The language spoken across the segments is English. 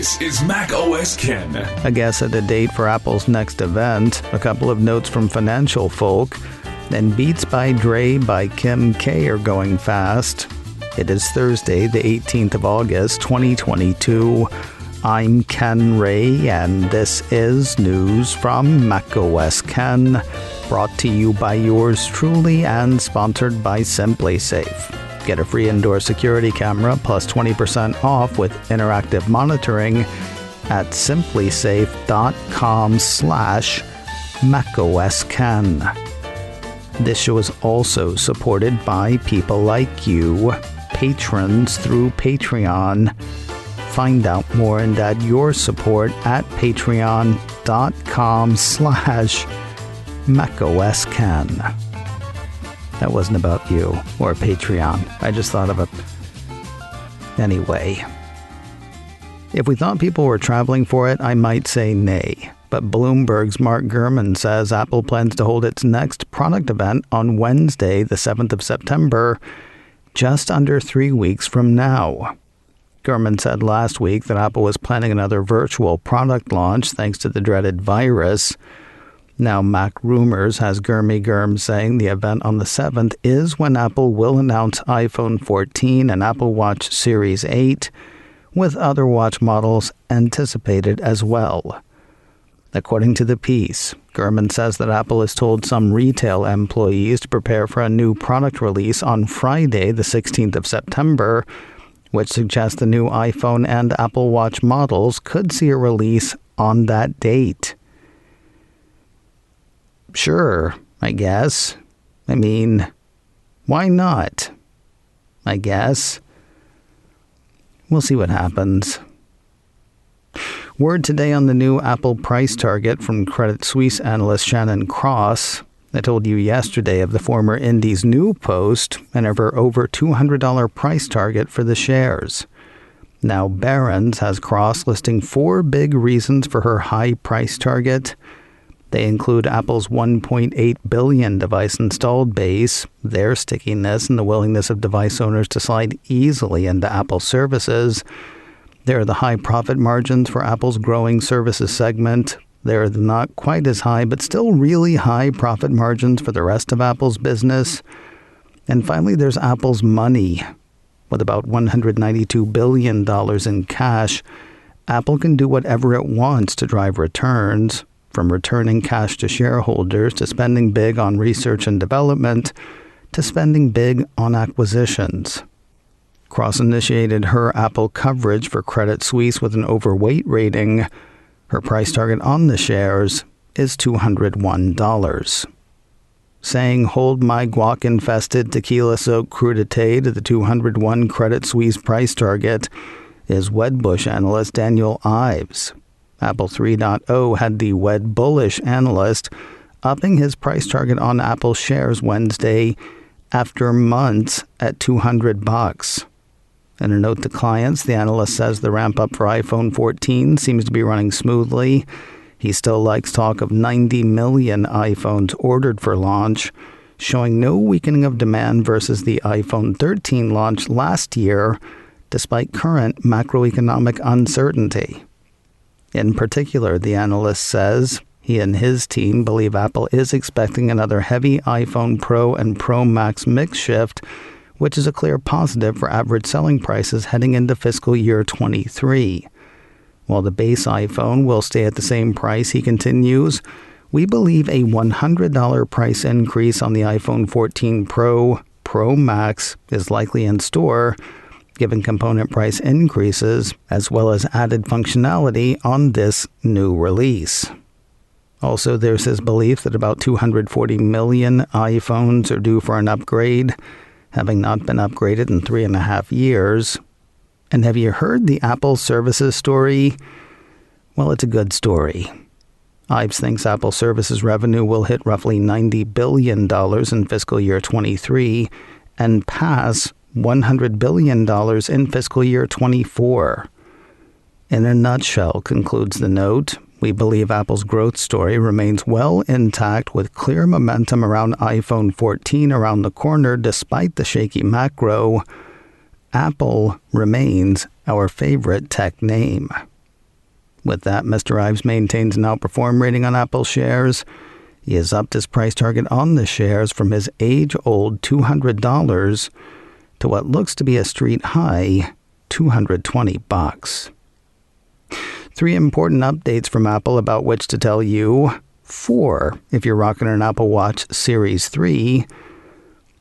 This is macOS Ken. A guess at a date for Apple's next event, a couple of notes from financial folk, and Beats by Dre by Kim K are going fast. It is Thursday, the 18th of August, 2022. I'm Ken Ray, and this is news from macOS Ken, brought to you by yours truly and sponsored by SimpliSafe. Get a free indoor security camera plus 20% off with interactive monitoring at simplysafe.com/macOSKen. This show is also supported by people like you, patrons through Patreon. Find out more and add your support at patreon.com/macOSKen. That wasn't about you or Patreon. I just thought of it. Anyway, if we thought people were traveling for it, I might say nay. But Bloomberg's Mark Gurman says Apple plans to hold its next product event on Wednesday, the 7th of September, just under 3 weeks from now. Gurman said last week that Apple was planning another virtual product launch thanks to the dreaded virus. Now, Mac Rumors has Gurm saying the event on the 7th is when Apple will announce iPhone 14 and Apple Watch Series 8, with other watch models anticipated as well. According to the piece, Gurman says that Apple has told some retail employees to prepare for a new product release on Friday, the 16th of September, which suggests the new iPhone and Apple Watch models could see a release on that date. Sure, I guess. I mean, why not? I guess. We'll see what happens. Word today on the new Apple price target from Credit Suisse analyst Shannon Cross. I told you yesterday of the former Indy's new post and of her over $200 price target for the shares. Now Barron's has Cross listing 4 big reasons for her high price target. They include Apple's 1.8 billion device installed base, their stickiness, and the willingness of device owners to slide easily into Apple services. There are the high profit margins for Apple's growing services segment. There are the not quite as high, but still really high profit margins for the rest of Apple's business. And finally, there's Apple's money. With about $192 billion in cash, Apple can do whatever it wants to drive returns. From returning cash to shareholders, to spending big on research and development, to spending big on acquisitions. Cross initiated her Apple coverage for Credit Suisse with an overweight rating. Her price target on the shares is $201. Saying hold my guac-infested tequila-soaked crudité to the 201 Credit Suisse price target is Wedbush analyst Daniel Ives. Apple 3.0 had the Wedbullish analyst upping his price target on Apple shares Wednesday after months at $200. In a note to clients, the analyst says the ramp-up for iPhone 14 seems to be running smoothly. He still likes talk of 90 million iPhones ordered for launch, showing no weakening of demand versus the iPhone 13 launch last year, despite current macroeconomic uncertainty. In particular, the analyst says he and his team believe Apple is expecting another heavy iPhone Pro and Pro Max mix shift, which is a clear positive for average selling prices heading into fiscal year 23. While the base iPhone will stay at the same price, he continues, we believe a $100 price increase on the iPhone 14 Pro, Pro Max is likely in store, given component price increases, as well as added functionality on this new release. Also, there's his belief that about 240 million iPhones are due for an upgrade, having not been upgraded in 3.5 years. And have you heard the Apple services story? Well, it's a good story. Ives thinks Apple services revenue will hit roughly $90 billion in fiscal year 23 and pass $100 billion in fiscal year 24. In a nutshell, concludes the note, we believe Apple's growth story remains well intact with clear momentum around iPhone 14 around the corner despite the shaky macro. Apple remains our favorite tech name. With that, Mr. Ives maintains an outperform rating on Apple shares. He has upped his price target on the shares from his age-old $200 to what looks to be a street high, $220. 3 important updates from Apple about which to tell you. 4 if you're rocking an Apple Watch Series 3.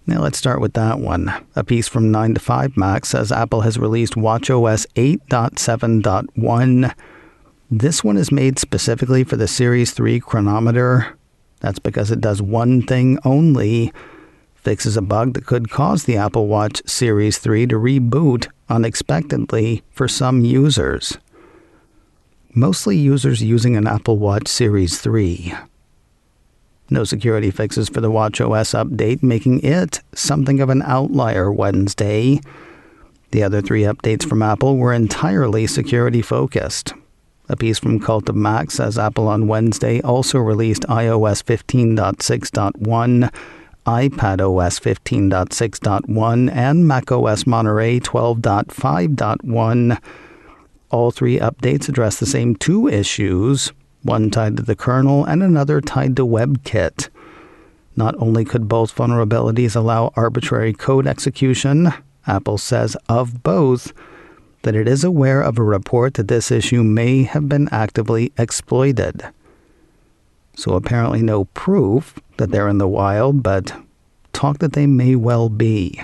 Now let's start with that one. A piece from 9 to 5 Mac says Apple has released watchOS 8.7.1. This one is made specifically for the Series 3 chronometer. That's because it does one thing only. Fixes a bug that could cause the Apple Watch Series 3 to reboot unexpectedly for some users. Mostly users using an Apple Watch Series 3. No security fixes for the watchOS update, making it something of an outlier Wednesday. The other 3 updates from Apple were entirely security-focused. A piece from Cult of Mac says Apple on Wednesday also released iOS 15.6.1, iPadOS 15.6.1, and macOS Monterey 12.5.1. All 3 updates address the same 2 issues, one tied to the kernel and another tied to WebKit. Not only could both vulnerabilities allow arbitrary code execution, Apple says of both that it is aware of a report that this issue may have been actively exploited. So apparently no proof that they're in the wild, but talk that they may well be.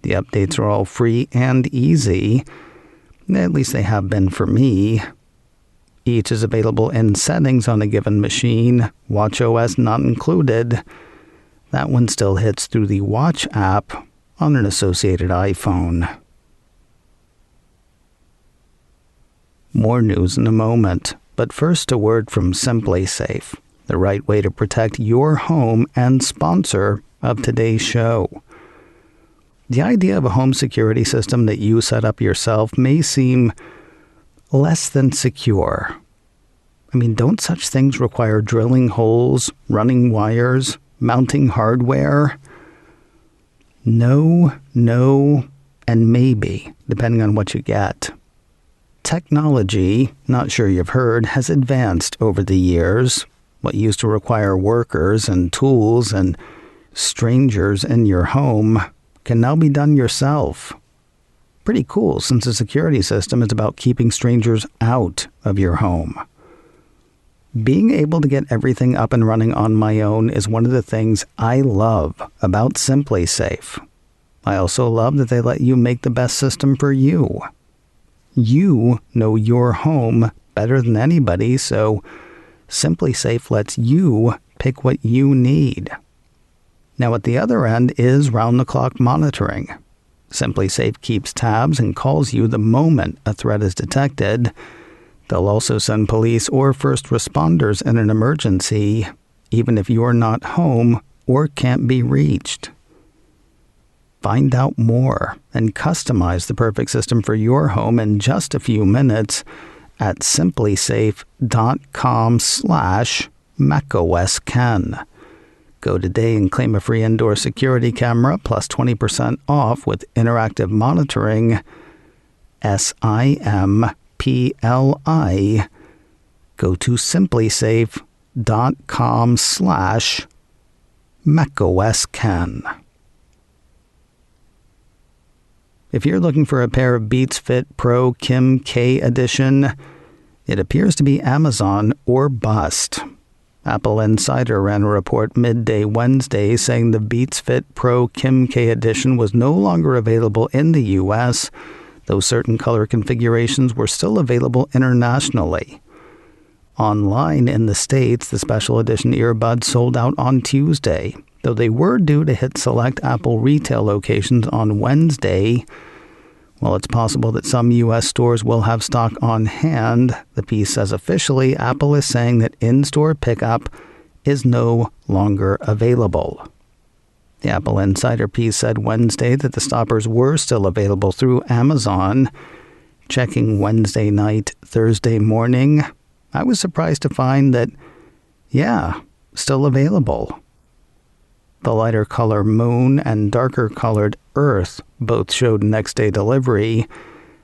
The updates are all free and easy. At least they have been for me. Each is available in settings on a given machine, watchOS not included. That one still hits through the Watch app on an associated iPhone. More news in a moment, but first a word from SimpliSafe, the right way to protect your home and sponsor of today's show. The idea of a home security system that you set up yourself may seem less than secure. I mean, don't such things require drilling holes, running wires, mounting hardware? No, and maybe, depending on what you get. Technology, not sure you've heard, has advanced over the years. What used to require workers and tools and strangers in your home can now be done yourself. Pretty cool, since the security system is about keeping strangers out of your home. Being able to get everything up and running on my own is one of the things I love about SimpliSafe. I also love that they let you make the best system for you. You know your home better than anybody, so SimpliSafe lets you pick what you need. Now at the other end is round-the-clock monitoring. SimpliSafe keeps tabs and calls you the moment a threat is detected. They'll also send police or first responders in an emergency, even if you're not home or can't be reached. Find out more and customize the perfect system for your home in just a few minutes at simplisafe.com/macOSken. Go today and claim a free indoor security camera plus 20% off with interactive monitoring. SIMPLI. Go to simplisafe.com/macOSken. If you're looking for a pair of Beats Fit Pro Kim K Edition, it appears to be Amazon or bust. Apple Insider ran a report midday Wednesday saying the Beats Fit Pro Kim K Edition was no longer available in the U.S., though certain color configurations were still available internationally. Online in the States, the special edition earbuds sold out on Tuesday, though they were due to hit select Apple retail locations on Wednesday. While it's possible that some U.S. stores will have stock on hand, the piece says officially Apple is saying that in-store pickup is no longer available. The Apple Insider piece said Wednesday that the stoppers were still available through Amazon. Checking Wednesday night, Thursday morning, I was surprised to find that, still available. The lighter color Moon and darker colored Earth both showed next-day delivery.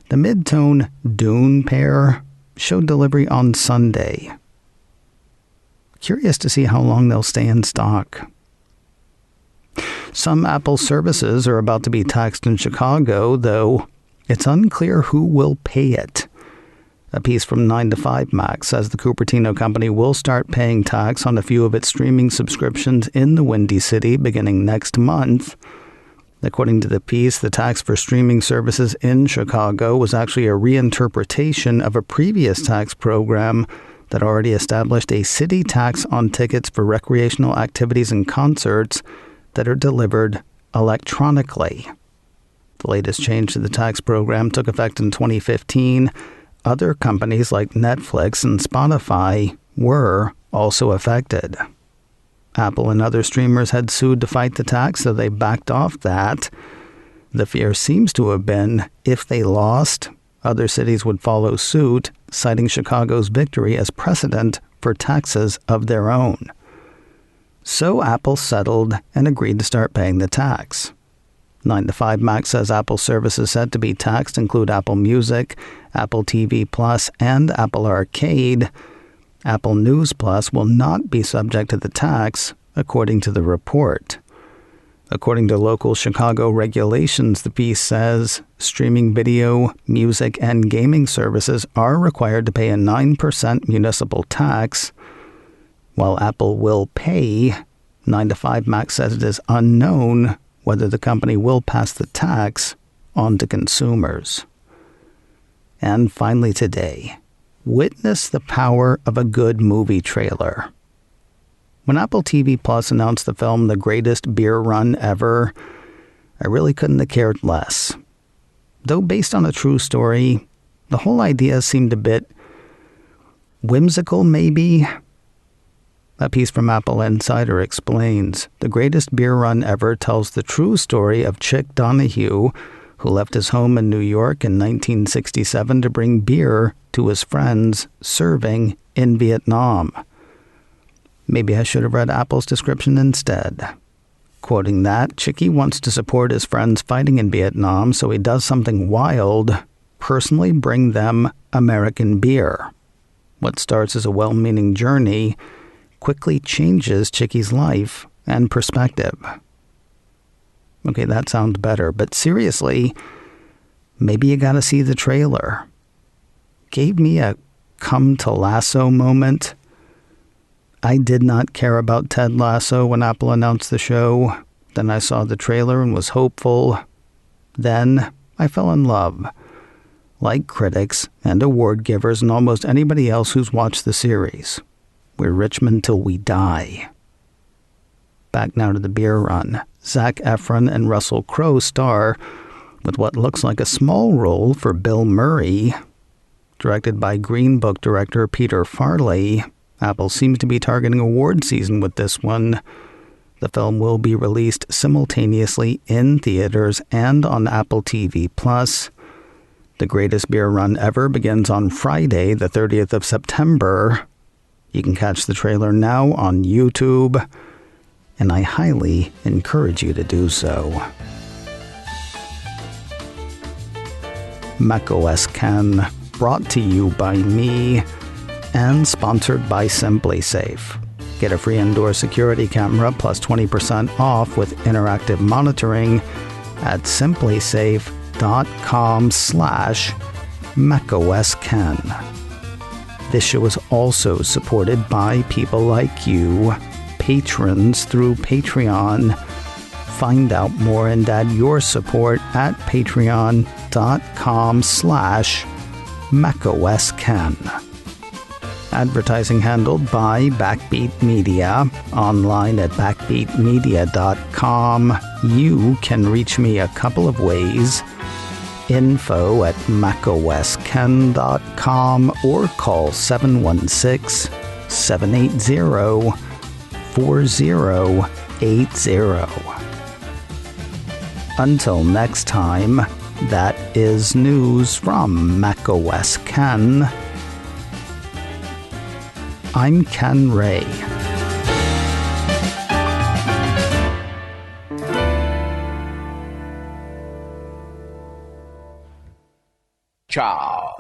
The mid-tone Dune pair showed delivery on Sunday. Curious to see how long they'll stay in stock. Some Apple services are about to be taxed in Chicago, though it's unclear who will pay it. A piece from 9 to 5 Mac says the Cupertino company will start paying tax on a few of its streaming subscriptions in the Windy City beginning next month. According to the piece, the tax for streaming services in Chicago was actually a reinterpretation of a previous tax program that already established a city tax on tickets for recreational activities and concerts that are delivered electronically. The latest change to the tax program took effect in 2015. Other companies like Netflix and Spotify were also affected. Apple and other streamers had sued to fight the tax, so they backed off that. The fear seems to have been if they lost, other cities would follow suit, citing Chicago's victory as precedent for taxes of their own. So Apple settled and agreed to start paying the tax. 9 to 5 Mac says Apple services set to be taxed include Apple Music, Apple TV Plus, and Apple Arcade. Apple News Plus will not be subject to the tax, according to the report. According to local Chicago regulations, the piece says streaming video, music, and gaming services are required to pay a 9% municipal tax. While Apple will pay, 9 to 5 Mac says it is unknown whether the company will pass the tax on to consumers. And finally today, witness the power of a good movie trailer. When Apple TV Plus announced the film The Greatest Beer Run Ever, I really couldn't have cared less. Though based on a true story, the whole idea seemed a bit whimsical, maybe. A piece from Apple Insider explains, The Greatest Beer Run Ever tells the true story of Chick Donahue, who left his home in New York in 1967 to bring beer to his friends serving in Vietnam. Maybe I should have read Apple's description instead. Quoting that, Chicky wants to support his friends fighting in Vietnam, so he does something wild, personally bring them American beer. What starts as a well-meaning journey quickly changes Chicky's life and perspective. Okay, that sounds better, but seriously, maybe you gotta see the trailer. Gave me a come to Lasso moment. I did not care about Ted Lasso when Apple announced the show. Then I saw the trailer and was hopeful. Then I fell in love. Like critics and award givers and almost anybody else who's watched the series. We're Richmond till we die. Back now to the beer run. Zac Efron and Russell Crowe star with what looks like a small role for Bill Murray. Directed by Green Book director Peter Farrelly, Apple seems to be targeting award season with this one. The film will be released simultaneously in theaters and on Apple TV+. The Greatest Beer Run Ever begins on Friday, the 30th of September. You can catch the trailer now on YouTube, and I highly encourage you to do so. macOS Ken, brought to you by me and sponsored by SimpliSafe. Get a free indoor security camera plus 20% off with interactive monitoring at simplysafe.com/macOSKen. This show is also supported by people like you, patrons through Patreon. Find out more and add your support at patreon.com/macOSKen. Advertising handled by Backbeat Media, online at backbeatmedia.com. You can reach me a couple of ways. Info at macosken.com or call 716-780-4080. Until next time, that is news from macOS Ken. I'm Ken Ray. Ciao.